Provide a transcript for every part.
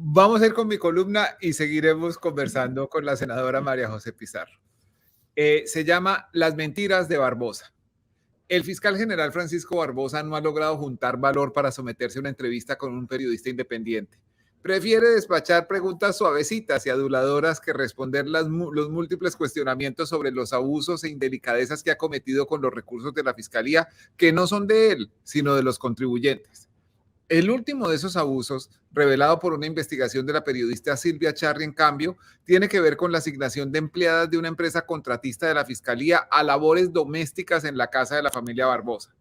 Vamos a ir con mi columna y seguiremos conversando con la senadora María José Pizarro. Se llama Las mentiras de Barbosa. El fiscal general Francisco Barbosa no ha logrado juntar valor para someterse a una entrevista con un periodista independiente. Prefiere despachar preguntas suavecitas y aduladoras que responder los múltiples cuestionamientos sobre los abusos e indelicadezas que ha cometido con los recursos de la fiscalía, que no son de él, sino de los contribuyentes. El último de esos abusos, revelado por una investigación de la periodista Silvia Charri, en cambio, tiene que ver con la asignación de empleadas de una empresa contratista de la Fiscalía a labores domésticas en la casa de la familia Barbosa.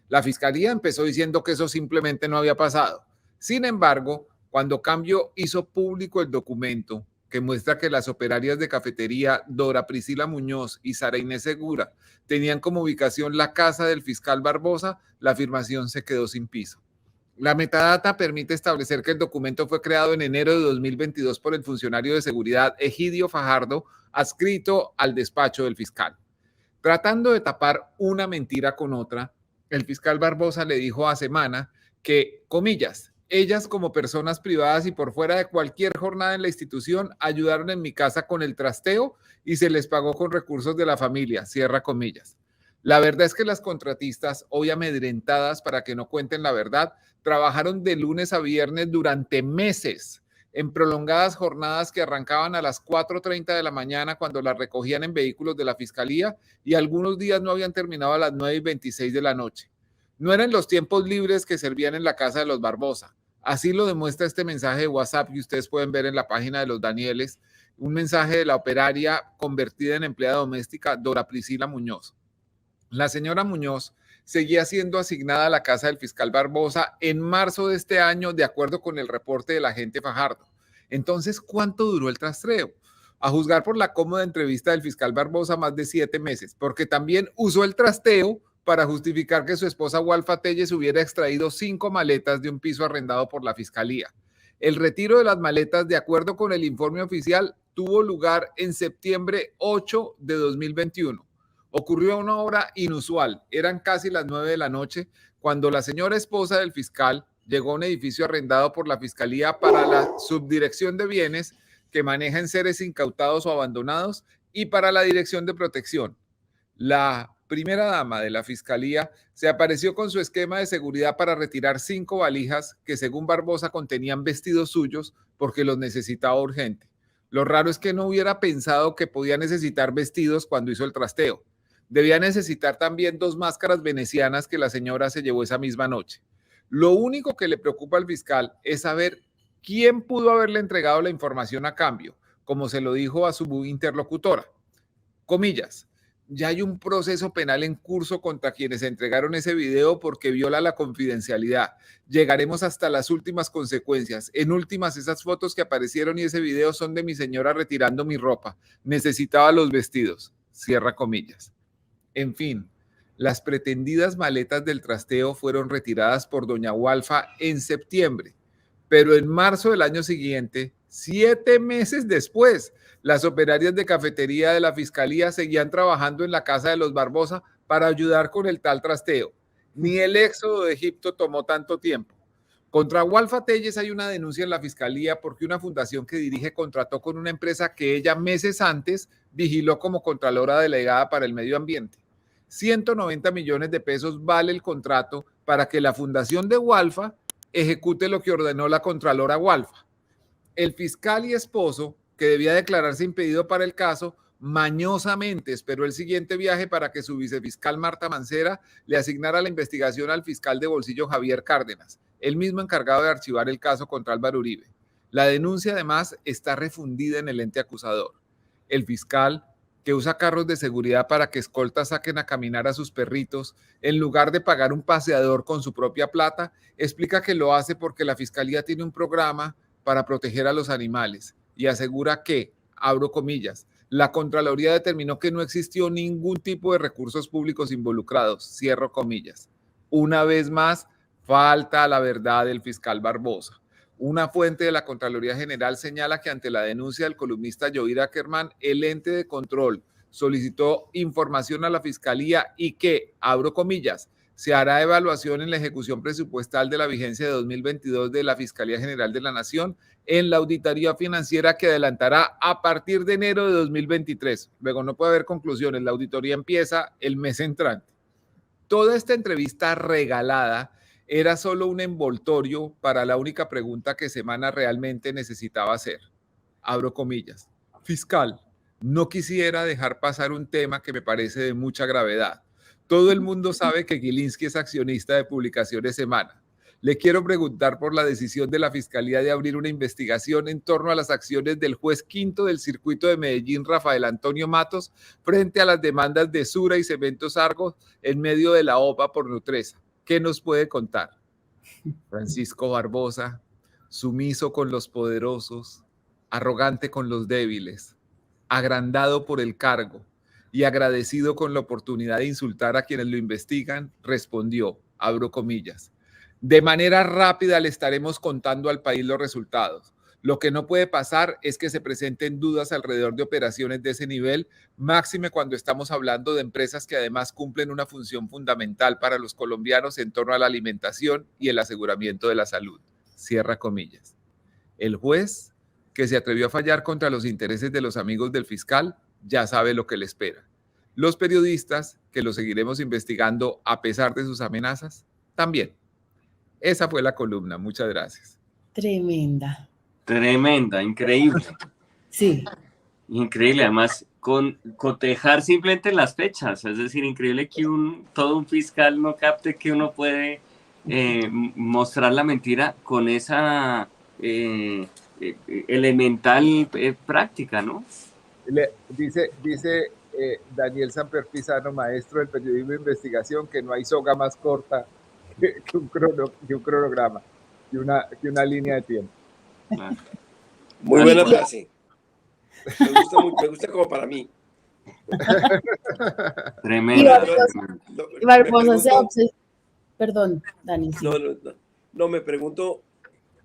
La Fiscalía empezó diciendo que eso simplemente no había pasado. Sin embargo, cuando Cambio hizo público el documento que muestra que las operarias de cafetería Dora Priscila Muñoz y Sara Inés Segura tenían como ubicación la casa del fiscal Barbosa, la afirmación se quedó sin piso. La metadata permite establecer que el documento fue creado en enero de 2022 por el funcionario de seguridad Egidio Fajardo, adscrito al despacho del fiscal. Tratando de tapar una mentira con otra, el fiscal Barbosa le dijo a Semana que, comillas, ellas como personas privadas y por fuera de cualquier jornada en la institución ayudaron en mi casa con el trasteo y se les pagó con recursos de la familia, cierra comillas. La verdad es que las contratistas, hoy amedrentadas para que no cuenten la verdad, trabajaron de lunes a viernes durante meses en prolongadas jornadas que arrancaban a las 4:30 de la mañana cuando las recogían en vehículos de la fiscalía y algunos días no habían terminado a las 9:26 de la noche. No eran los tiempos libres que servían en la casa de los Barbosa. Así lo demuestra este mensaje de WhatsApp que ustedes pueden ver en la página de los Danieles, un mensaje de la operaria convertida en empleada doméstica Dora Priscila Muñoz. La señora Muñoz seguía siendo asignada a la casa del fiscal Barbosa en marzo de este año, de acuerdo con el reporte del agente Fajardo. Entonces, ¿cuánto duró el rastreo? A juzgar por la cómoda entrevista del fiscal Barbosa, más de 7 meses, porque también usó el trasteo para justificar que su esposa Walfa Telles hubiera extraído 5 maletas de un piso arrendado por la fiscalía. El retiro de las maletas, de acuerdo con el informe oficial, tuvo lugar en septiembre 8 de 2021. Ocurrió a una hora inusual, eran casi las 9 de la noche, cuando la señora esposa del fiscal llegó a un edificio arrendado por la Fiscalía para la Subdirección de Bienes que maneja enseres incautados o abandonados y para la Dirección de Protección. La primera dama de la Fiscalía se apareció con su esquema de seguridad para retirar 5 valijas que, según Barbosa, contenían vestidos suyos porque los necesitaba urgente. Lo raro es que no hubiera pensado que podía necesitar vestidos cuando hizo el trasteo. Debía necesitar también 2 máscaras venecianas que la señora se llevó esa misma noche. Lo único que le preocupa al fiscal es saber quién pudo haberle entregado la información a cambio, como se lo dijo a su interlocutora. Comillas, ya hay un proceso penal en curso contra quienes entregaron ese video porque viola la confidencialidad. Llegaremos hasta las últimas consecuencias. En últimas, esas fotos que aparecieron y ese video son de mi señora retirando mi ropa. Necesitaba los vestidos. Cierra comillas. En fin, las pretendidas maletas del trasteo fueron retiradas por doña Walfa en septiembre, pero en marzo del año siguiente, 7 meses después, las operarias de cafetería de la Fiscalía seguían trabajando en la casa de los Barbosa para ayudar con el tal trasteo. Ni el éxodo de Egipto tomó tanto tiempo. Contra Walfa Telles hay una denuncia en la Fiscalía porque una fundación que dirige contrató con una empresa que ella meses antes vigiló como Contralora Delegada para el Medio Ambiente. 190 millones de pesos vale el contrato para que la fundación de Walfa ejecute lo que ordenó la Contralora Walfa. El fiscal y esposo, que debía declararse impedido para el caso, mañosamente esperó el siguiente viaje para que su vicefiscal Marta Mancera le asignara la investigación al fiscal de bolsillo Javier Cárdenas, el mismo encargado de archivar el caso contra Álvaro Uribe. La denuncia, además, está refundida en el ente acusador. El fiscal, que usa carros de seguridad para que escoltas saquen a caminar a sus perritos, en lugar de pagar un paseador con su propia plata, explica que lo hace porque la Fiscalía tiene un programa para proteger a los animales y asegura que, abro comillas, la Contraloría determinó que no existió ningún tipo de recursos públicos involucrados, cierro comillas. Una vez más, falta la verdad del fiscal Barbosa. Una fuente de la Contraloría General señala que ante la denuncia del columnista Joir Ackerman, el ente de control solicitó información a la Fiscalía y que, abro comillas, Se hará evaluación en la ejecución presupuestal de la vigencia de 2022 de la Fiscalía General de la Nación en la auditoría financiera que adelantará a partir de enero de 2023. Luego no puede haber conclusiones, la auditoría empieza el mes entrante. Toda esta entrevista regalada era solo un envoltorio para la única pregunta que Semana realmente necesitaba hacer. Abro comillas. Fiscal, no quisiera dejar pasar un tema que me parece de mucha gravedad. Todo el mundo sabe que Gilinski es accionista de Publicaciones Semana. Le quiero preguntar por la decisión de la Fiscalía de abrir una investigación en torno a las acciones del juez quinto del circuito de Medellín, Rafael Antonio Matos, frente a las demandas de Sura y Cementos Argos en medio de la OPA por Nutresa. ¿Qué nos puede contar? Francisco Barbosa, sumiso con los poderosos, arrogante con los débiles, agrandado por el cargo y agradecido con la oportunidad de insultar a quienes lo investigan, respondió, abro comillas, de manera rápida le estaremos contando al país los resultados. Lo que no puede pasar es que se presenten dudas alrededor de operaciones de ese nivel, máxime cuando estamos hablando de empresas que además cumplen una función fundamental para los colombianos en torno a la alimentación y el aseguramiento de la salud. Cierra comillas. El juez, que se atrevió a fallar contra los intereses de los amigos del fiscal, ya sabe lo que le espera. Los periodistas, que lo seguiremos investigando a pesar de sus amenazas, también. Esa fue la columna. Muchas gracias. Tremenda. Tremenda, increíble. Sí. Increíble, además, cotejar simplemente las fechas. Es decir, increíble que todo un fiscal no capte que uno puede mostrar la mentira con esa elemental práctica, ¿no? Dice Daniel Samper Pizano, maestro del periodismo de investigación, que no hay soga más corta que un cronograma, que una línea de tiempo. Claro. Muy buena frase. Me gusta como para mí. Tremenda. Y Barbosa Perdón, Dani. Sí. No, me pregunto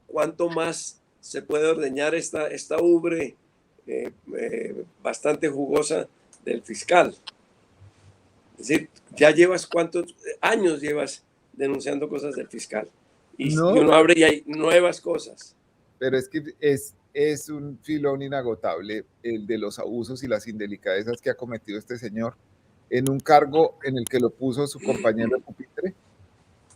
cuánto más se puede ordeñar esta ubre bastante jugosa del fiscal. Es decir, ya ¿cuántos años llevas denunciando cosas del fiscal? Y uno abre y hay nuevas cosas. Pero es que es un filón inagotable el de los abusos y las indelicadezas que ha cometido este señor en un cargo en el que lo puso su compañero de pupitre,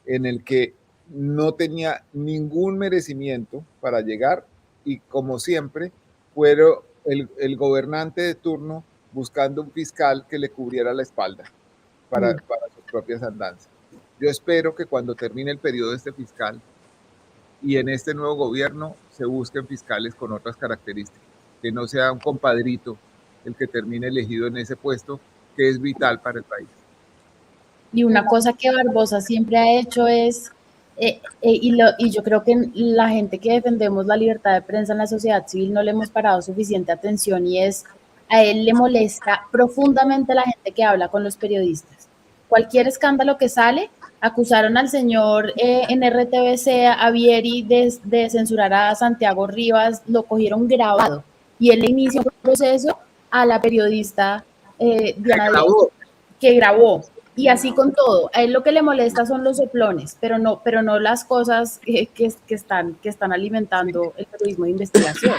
en el que no tenía ningún merecimiento para llegar y, como siempre, fue el gobernante de turno buscando un fiscal que le cubriera la espalda para sus propias andanzas. Yo espero que cuando termine el periodo de este fiscal y en este nuevo gobierno se busquen fiscales con otras características, que no sea un compadrito el que termine elegido en ese puesto que es vital para el país. Y una cosa que Barbosa siempre ha hecho es, y yo creo que la gente que defendemos la libertad de prensa en la sociedad civil no le hemos parado suficiente atención, y es, a él le molesta profundamente la gente que habla con los periodistas. Cualquier escándalo que sale, acusaron al señor en RTBC, a Vieri, de censurar a Santiago Rivas, lo cogieron grabado, y él le inició un proceso a la periodista Diana Díaz, que grabó. Y así con todo, a él lo que le molesta son los soplones, pero no las cosas que están alimentando el periodismo de investigación.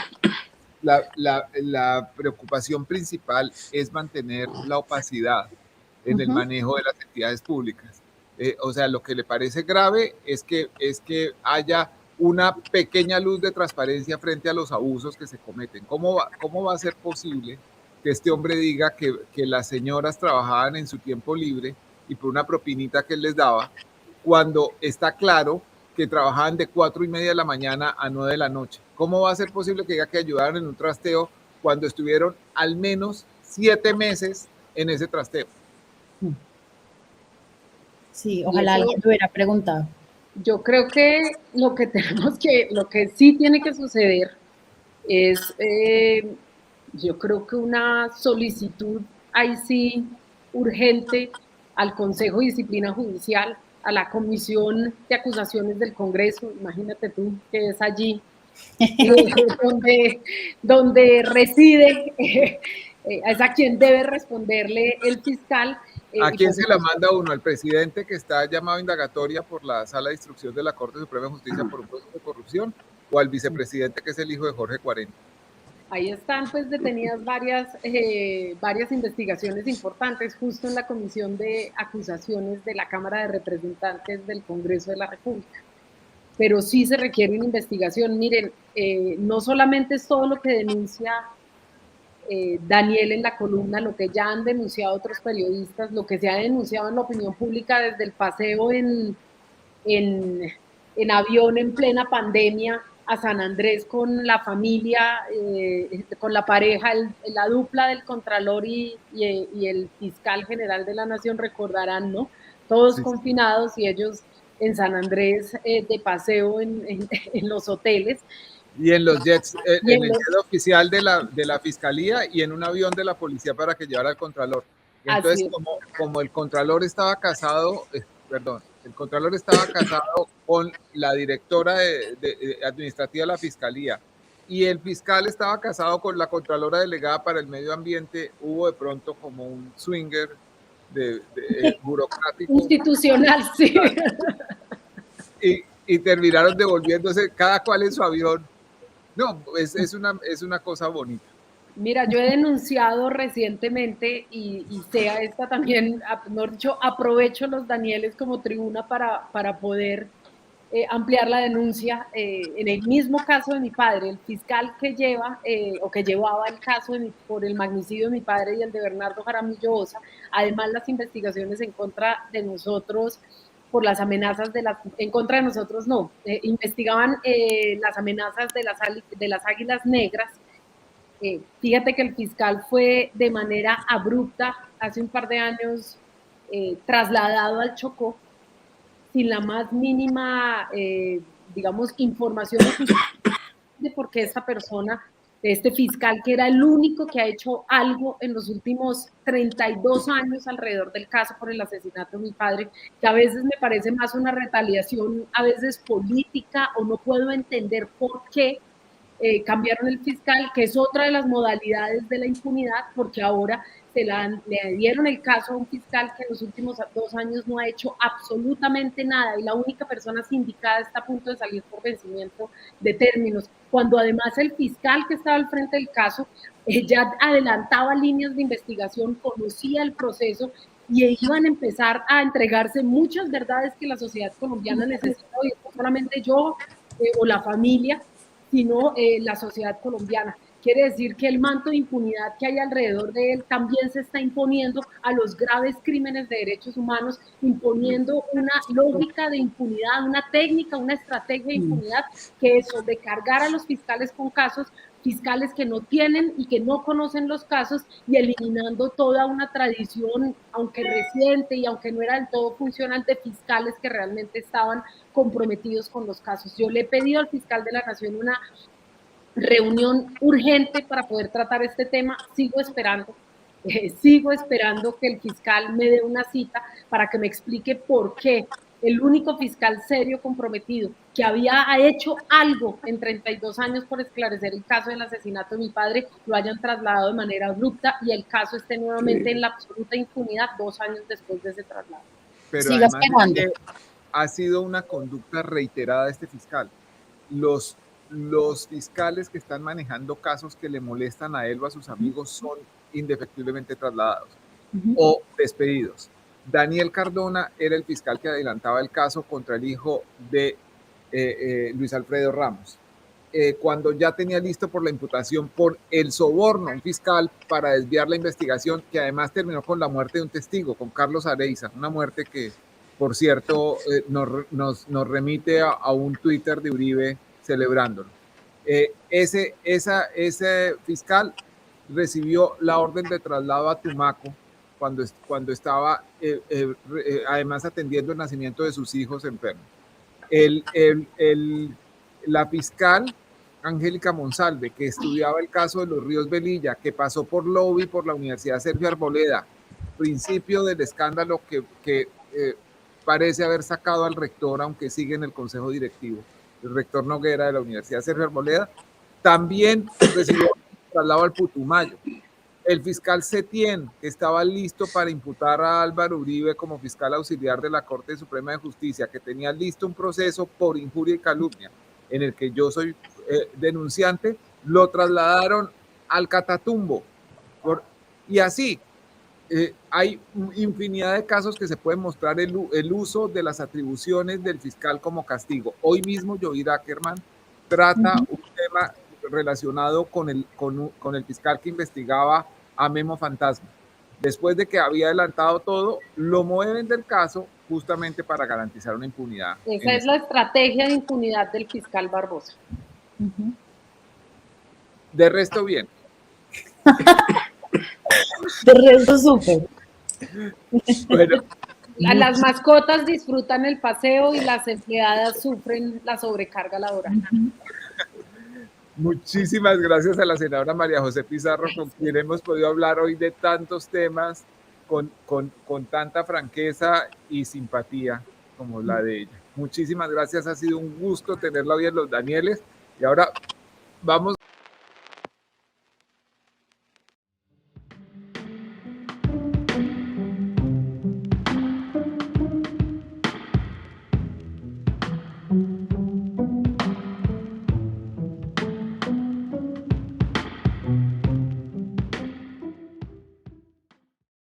La preocupación principal es mantener la opacidad en el manejo de las entidades públicas. O sea, lo que le parece grave es que haya una pequeña luz de transparencia frente a los abusos que se cometen. ¿Cómo va a ser posible que este hombre diga que las señoras trabajaban en su tiempo libre y por una propinita que él les daba, cuando está claro que trabajaban de 4:30 de la mañana a 9 de la noche? ¿Cómo va a ser posible que diga que ayudaron en un trasteo cuando estuvieron al menos 7 meses en ese trasteo? Sí, ojalá alguien lo hubiera preguntado. Yo creo que lo que sí tiene que suceder es, yo creo que una solicitud ahí sí urgente al Consejo de Disciplina Judicial, a la Comisión de Acusaciones del Congreso, imagínate tú que es allí donde reside, es a quien debe responderle el fiscal, ¿A quién se la manda uno? ¿Al presidente que está llamado a indagatoria por la Sala de Instrucción de la Corte Suprema de Justicia por un proceso de corrupción? ¿O al vicepresidente que es el hijo de Jorge 40? Ahí están pues detenidas varias investigaciones importantes justo en la Comisión de Acusaciones de la Cámara de Representantes del Congreso de la República. Pero sí se requiere una investigación. Miren, no solamente es todo lo que denuncia Daniel en la columna, lo que ya han denunciado otros periodistas, lo que se ha denunciado en la opinión pública desde el paseo en avión en plena pandemia a San Andrés con la familia, con la pareja, la dupla del Contralor y el Fiscal General de la Nación, recordarán, ¿no? Todos sí, confinados y ellos en San Andrés de paseo en los hoteles. Y en los jets, en el jet oficial de la Fiscalía y en un avión de la policía para que llevara al Contralor. Entonces, como el Contralor estaba casado, el Contralor estaba casado con la directora administrativa de la Fiscalía y el fiscal estaba casado con la Contralora delegada para el medio ambiente, hubo de pronto como un swinger burocrático. Institucional, sí. Y terminaron devolviéndose cada cual en su avión. No, es una cosa bonita. Mira, yo he denunciado recientemente y sea esta también, mejor dicho, aprovecho los Danieles como tribuna para poder ampliar la denuncia. En el mismo caso de mi padre, el fiscal que llevaba el caso por el magnicidio de mi padre y el de Bernardo Jaramillo Osa, además las investigaciones en contra de nosotros por las amenazas en contra de nosotros no, investigaban las amenazas de las águilas negras. Fíjate que el fiscal fue de manera abrupta hace un par de años trasladado al Chocó sin la más mínima, digamos, información de por qué esta persona, este fiscal, que era el único que ha hecho algo en los últimos 32 años alrededor del caso por el asesinato de mi padre, que a veces me parece más una retaliación, a veces política, o no puedo entender por qué cambiaron el fiscal, que es otra de las modalidades de la impunidad, porque ahora le dieron el caso a un fiscal que en los últimos 2 años no ha hecho absolutamente nada y la única persona sindicada está a punto de salir por vencimiento de términos, cuando además el fiscal que estaba al frente del caso ya adelantaba líneas de investigación, conocía el proceso y iban a empezar a entregarse muchas verdades que la sociedad colombiana necesita hoy, no solamente yo o la familia, sino la sociedad colombiana. Quiere decir que el manto de impunidad que hay alrededor de él también se está imponiendo a los graves crímenes de derechos humanos, imponiendo una lógica de impunidad, una técnica, una estrategia de impunidad que es sobrecargar a los fiscales con casos, fiscales que no tienen y que no conocen los casos y eliminando toda una tradición, aunque reciente y aunque no era del todo funcional, de fiscales que realmente estaban comprometidos con los casos. Yo le he pedido al fiscal de la Nación una reunión urgente para poder tratar este tema. Sigo esperando que el fiscal me dé una cita para que me explique por qué el único fiscal serio comprometido que había hecho algo en 32 años por esclarecer el caso del asesinato de mi padre lo hayan trasladado de manera abrupta y el caso esté nuevamente en la absoluta impunidad 2 años después de ese traslado. Pero siga esperando. Ha sido una conducta reiterada de este fiscal. Los fiscales que están manejando casos que le molestan a él o a sus amigos son indefectiblemente trasladados o despedidos. Daniel Cardona era el fiscal que adelantaba el caso contra el hijo de Luis Alfredo Ramos. Cuando ya tenía listo por la imputación por el soborno a un fiscal para desviar la investigación, que además terminó con la muerte de un testigo, con Carlos Areiza, una muerte que, por cierto, nos remite a un Twitter de Uribe celebrándolo. Ese fiscal recibió la orden de traslado a Tumaco cuando estaba además atendiendo el nacimiento de sus hijos enfermos. La fiscal Angélica Monsalve, que estudiaba el caso de los Ríos Velilla, que pasó por lobby por la Universidad Sergio Arboleda, principio del escándalo que parece haber sacado al rector, aunque sigue en el consejo directivo, el rector Noguera de la Universidad Sergio Arboleda, también recibió traslado al Putumayo. el fiscal Setien, que estaba listo para imputar a Álvaro Uribe como fiscal auxiliar de la Corte Suprema de Justicia, que tenía listo un proceso por injuria y calumnia, en el que yo soy denunciante, lo trasladaron al Catatumbo. Y así, hay infinidad de casos que se pueden mostrar el uso de las atribuciones del fiscal como castigo. Hoy mismo Joir Ackerman trata un tema relacionado con el fiscal que investigaba a Memo Fantasma. Después de que había adelantado todo, lo mueven del caso justamente para garantizar una impunidad. Esa es la estrategia de impunidad del fiscal Barbosa. De resto, bien. De resto, súper. Bueno, las mascotas disfrutan el paseo y las empleadas sufren la sobrecarga laboral. Muchísimas gracias a la senadora María José Pizarro, con quien hemos podido hablar hoy de tantos temas con tanta franqueza y simpatía como la de ella. Muchísimas gracias, ha sido un gusto tenerla hoy en Los Danieles. Y ahora vamos